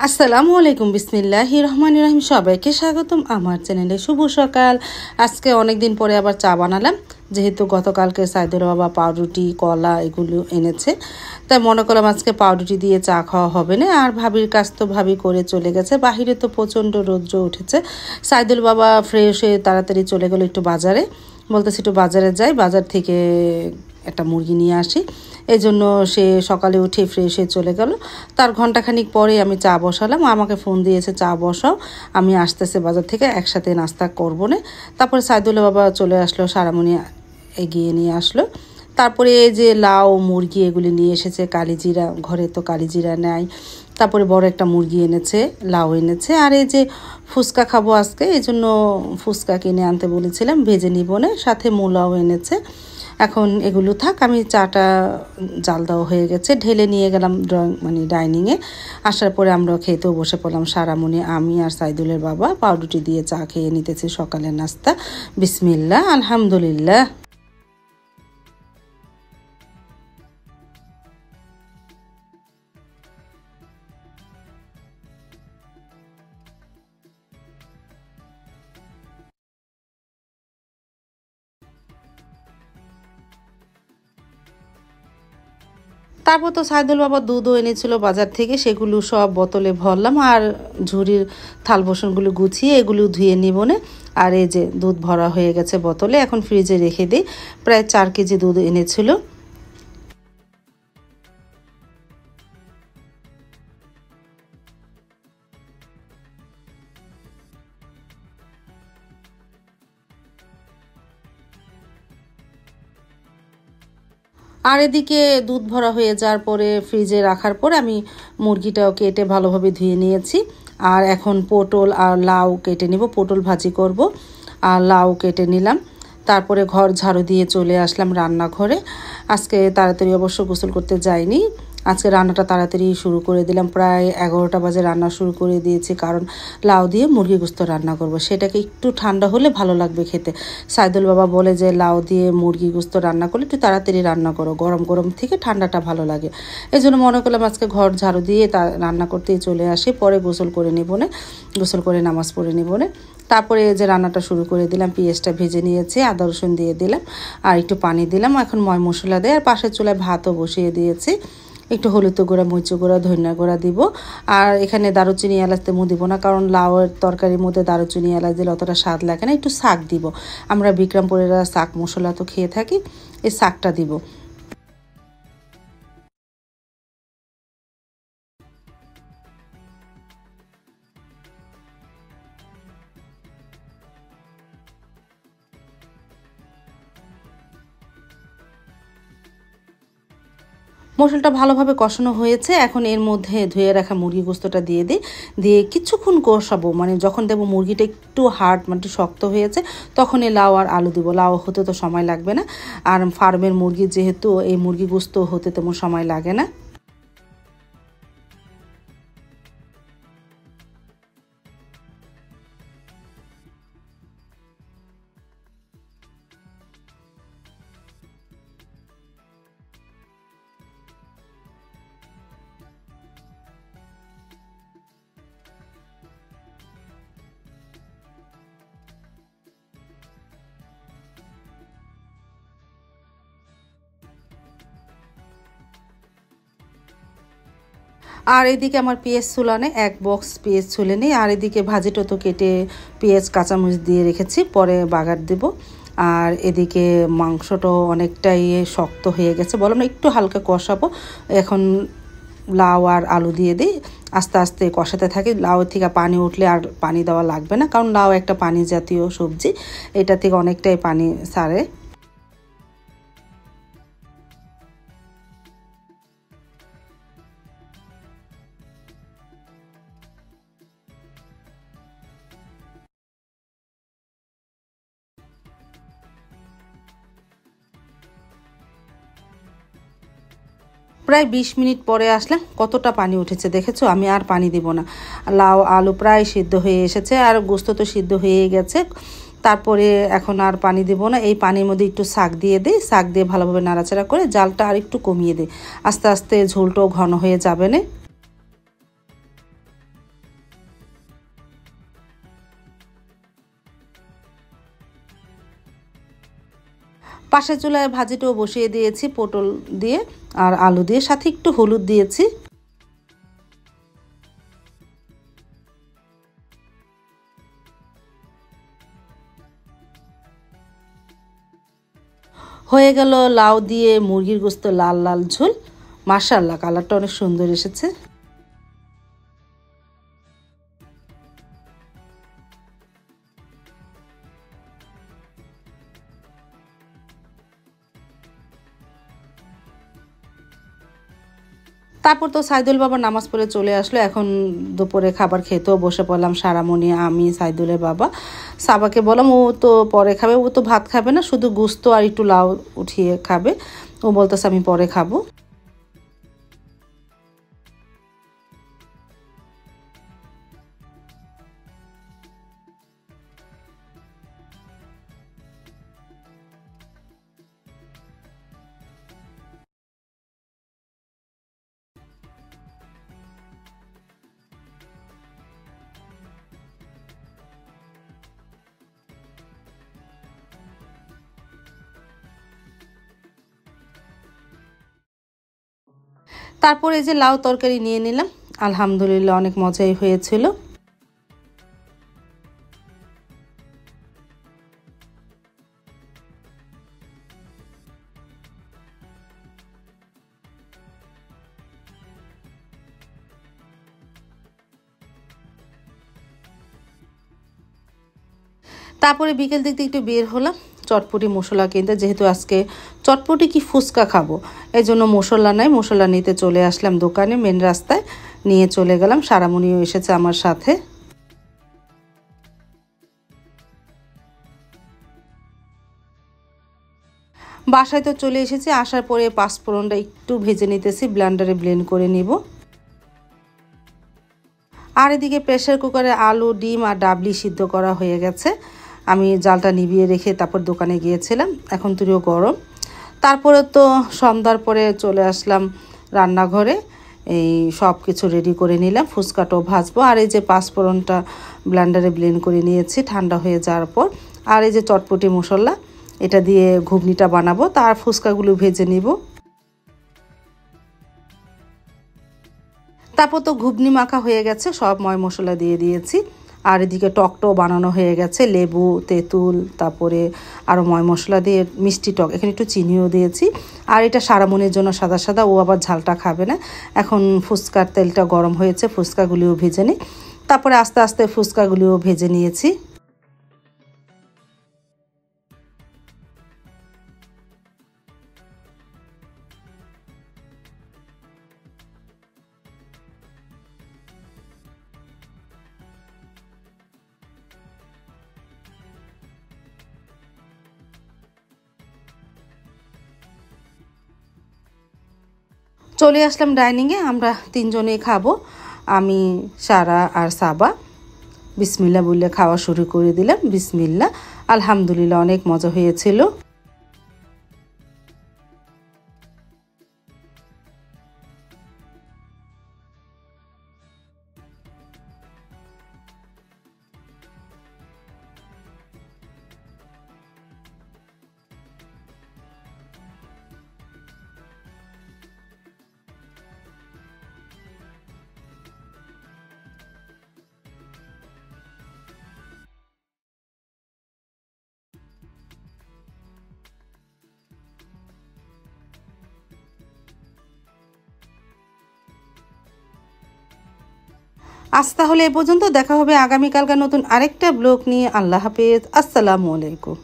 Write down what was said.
আসসালামু আলাইকুম, বিসমিল্লাহির রহমানির রহিম। সবাইকে স্বাগতম আমার চ্যানেলে। শুভ সকাল। আজকে অনেক দিন পরে আবার চা বানালাম, যেহেতু গতকালকে সাইদুল বাবা পাউরুটি কলা এগুলো এনেছে, তাই মনে করলাম আজকে পাউরুটি দিয়ে চা খাওয়া হবে না। আর ভাবির কাজ তো ভাবি করে চলে গেছে, বাহিরে তো প্রচণ্ড রৌদ্র উঠেছে। সাইদুল বাবা ফ্রেশ হয়ে তাড়াতাড়ি চলে গেল একটু বাজারে, বলতেছে একটু বাজারে যাই, বাজার থেকে একটা মুরগি নিয়ে আসি। এই জন্য সে সকালে উঠে ফ্রেশ হয়ে চলে গেল। তার ঘন্টাখানিক পরে আমি চা বসালাম, আমাকে ফোন দিয়েছে চা বসাও, আমি আসতেছে বাজার থেকে, একসাথে নাস্তা করবো না। তারপরে সাইদুল্লাহ বাবা চলে আসলো, সারামণি এগিয়ে নিয়ে আসলো। তারপরে এই যে লাউ মুরগি এগুলি নিয়ে এসেছে, কালিজিরা, ঘরে তো কালিজিরা নেয়। তারপরে বড় একটা মুরগি এনেছে, লাউ এনেছে। আর এই যে ফুচকা খাবো আজকে, এই জন্য ফুচকা কিনে আনতে বলেছিলাম, ভেজে নিব না, সাথে মূলাও এনেছে। এখন এগুলো থাক, আমি চাটা জাল দেওয়া হয়ে গেছে, ঢেলে নিয়ে গেলাম ডাইনিংয়ে। আসার পরে আমরা খেতেও বসে পড়লাম, সারামণি, আমি আর সাইদুলের বাবা পাউরুটি দিয়ে চা খেয়ে নিতেছি সকালের নাস্তা। বিসমিল্লাহ, আলহামদুলিল্লাহ। তারপর তো সাইদুল বাবা দুধও এনেছিল বাজার থেকে, সেগুলো সব বোতলে ভরলাম আর ঝুড়ির থাল বাসনগুলো গুছিয়ে এগুলো ধুয়ে নিব না। আর এই যে দুধ ভরা হয়ে গেছে বোতলে, এখন ফ্রিজে রেখে দিই। প্রায় 4 কেজি দুধ এনেছিল। আর এদিকে দুধ ভরা হয়ে যাওয়ার পরে ফ্রিজে রাখার পর আমি মুরগিটাও কেটে ভালোভাবে ধুয়ে নিয়েছি। আর এখন পটল আর লাউ কেটে নিব, পটল ভাজি করব। আর লাউ কেটে নিলাম। তারপরে ঘর ঝাড়ু দিয়ে চলে আসলাম রান্নাঘরে। আজকে তাড়াতাড়ি অবশ্য গোসল করতে যাইনি, আজকে রান্নাটা তাড়াতাড়ি শুরু করে দিলাম। প্রায় 11টা বাজে রান্না শুরু করে দিয়েছি, কারণ লাউ দিয়ে মুরগি গোস্ত রান্না করব, সেটাকে একটু ঠান্ডা হলে ভালো লাগবে খেতে। সাইদুল বাবা বলে যে লাউ দিয়ে মুরগি গোস্ত রান্না করলে একটু তাড়াতাড়ি রান্না করো, গরম গরম থেকে ঠান্ডাটা ভালো লাগে। এই জন্য মনে করলাম আজকে ঘর ঝাড়ু দিয়ে রান্না করতেই চলে আসি, পরে গোসল করে নেব না, গোসল করে নামাজ পড়ে নেব না। তারপরে যে রান্নাটা শুরু করে দিলাম, পেঁয়াজটা ভেজে নিয়েছি, আদা রসুন দিয়ে দিলাম আর একটু পানি দিলাম। এখন ময় মশলা দেয়, আর পাশের চুলায় ভাতও বসিয়ে দিয়েছি। একটু হলুদ গুঁড়া, মরিচ গুঁড়া, ধনিয়া গুঁড়া দিব। আর এখানে দারুচিনি এলাচ তেমন দিব না, কারণ লাউয়ের তরকারির মধ্যে দারুচিনি এলাচ দিলে অতটা স্বাদ লাগে না। একটু শাক দিব, আমরা বিক্রমপুরেরা শাক মশলা তো খেয়ে থাকি, এই শাকটা দিব। মশলাটা ভালোভাবে কষানো হয়েছে, এখন এর মধ্যে ধুয়ে রাখা মুরগি গোস্তটা দিয়ে দিই, দিয়ে কিছুক্ষণ কষাবো। যখন দেবো মুরগিটা একটু হার্ড একটু শক্ত হয়েছে, তখন এই লাউ আর আলু দিব। লাউ হতে তো সময় লাগবে না, আর ফার্মের মুরগি যেহেতু, এই মুরগি গোস্ত হতে তেমন সময় লাগে না। আর এদিকে আমার পেঁয়াজ ছুলানে 1 বক্স পেঁয়াজ ছুলে নিই। আর এদিকে ভাজিটা তো কেটে পেঁয়াজ কাঁচামরিচ দিয়ে রেখেছি, পরে বাগার দেব। আর এদিকে মাংসটাও অনেকটাই শক্ত হয়ে গেছে, বললাম না একটু হালকা কষাবো। এখন লাউ আর আলু দিয়ে দিই, আস্তে আস্তে কষাতে থাকি। লাউ থেকে পানি উঠলে আর পানি দেওয়া লাগবে না, কারণ লাউ একটা পানি জাতীয় সবজি, এটা থেকে অনেকটাই পানি ছাড়ে। প্রায় 20 মিনিট পরে আসলে কতটা পানি উঠেছে দেখেছো। আমি আর পানি দিব না, লাউ আলু প্রায় সিদ্ধ হয়ে এসেছে, আর গোস্ত তো সিদ্ধ হয়ে গেছে। তারপরে এখন আর পানি দিব না, এই পানির মধ্যে একটু শাক দিয়ে দিই, শাক দিয়ে ভালোভাবে নাড়াচাড়া করে জালটা আর একটু কমিয়ে দিই, আস্তে আস্তে ঝোলটাও ঘন হয়ে যাবে না। পাশের চুলায় ভাজিটাও বসিয়ে দিয়েছি পটল দিয়ে আর আলু দিয়ে, সাথে একটু হলুদ দিয়েছি। হয়ে গেল লাউ দিয়ে মুরগির গোশত লাল লাল ঝোল। মাশাআল্লাহ, কালারটা অনেক সুন্দর এসেছে। তারপর তো সাইদুল বাবা নামাজ পড়ে চলে আসলো। এখন দুপুরে খাবার খেতেও বসে পড়লাম, সারামণি, আমি, সাইদুলের বাবা। সাবাকে বললাম ও তো পরে খাবে, ও তো ভাত খাবে না, শুধু গোশত আর একটু লাউ উঠিয়ে খাবে। ও বলতেছে আমি পরে খাবো। তারপরে যে লাউ তরকারি নিয়ে নিলাম, আলহামদুলিল্লাহ অনেক মজাই হয়েছিল। তারপরে বিকেল দিক দিয়ে একটু বের হলাম চটপটি মশলা কিনতে, যেহেতু আজকে চটপটি কি ফুচকা খাবো, এই জন্য মশলা নাই, মশলা নিতে চলে আসলাম দোকানে, মেন রাস্তায় নিয়ে চলে গেলাম। সারামণিও এসেছে আমার সাথে। বাসায় তো চলে এসেছি, আসার পরে পাঁচফোড়নটা একটু ভেজে নিতেছি, ব্লেন্ডারে ব্লেন্ড করে নিব। আর এদিকে প্রেসার কুকারে আলু, ডিম আর ডাবলি সিদ্ধ করা হয়ে গেছে। আমি জালটা নিভিয়ে রেখে তারপর দোকানে গিয়েছিলাম, এখন তুইও গরম। তারপরে তো সন্ধ্যার পরে চলে আসলাম রান্নাঘরে, এই সব কিছু রেডি করে নিলাম, ফুচকাটাও ভাজবো। আর এই যে পাঁচফোড়নটা ব্লেন্ডারে ব্লেন্ড করে নিয়েছি ঠান্ডা হয়ে যাওয়ার পর। আর এই যে চটপটি মশলা, এটা দিয়ে ঘুগনিটা বানাবো, তার ফুচকাগুলো ভেজে নিব। তারপর তো ঘুগনি মাখা হয়ে গেছে, সব ময় মশলা দিয়ে দিয়েছি। আর এদিকে টকটাও বানানো হয়ে গেছে, লেবু, তেঁতুল, তারপরে আরও ময় মশলা দিয়ে মিষ্টি টক, এখানে একটু চিনিও দিয়েছি। আর এটা সারামণির জন্য সাদা সাদা, ও আবার ঝালটা খাবে না। এখন ফুচকার তেলটা গরম হয়েছে, ফুচকাগুলিও ভেজে নিই। তারপরে আস্তে আস্তে ফুচকাগুলিও ভেজে নিয়েছি। চলে আসলাম ডাইনিংয়ে, আমরা তিনজনেই খাবো, আমি, সারা আর সাবা। বিসমিল্লা বললে খাওয়া শুরু করে দিলাম। বিসমিল্লা, আলহামদুলিল্লাহ অনেক মজা হয়েছিল। আজ তাহলে এ পর্যন্ত, দেখা হবে আগামীকালকার নতুন আরেকটা ব্লগ নিয়ে। আল্লাহ হাফেজ, আসসালামু আলাইকুম।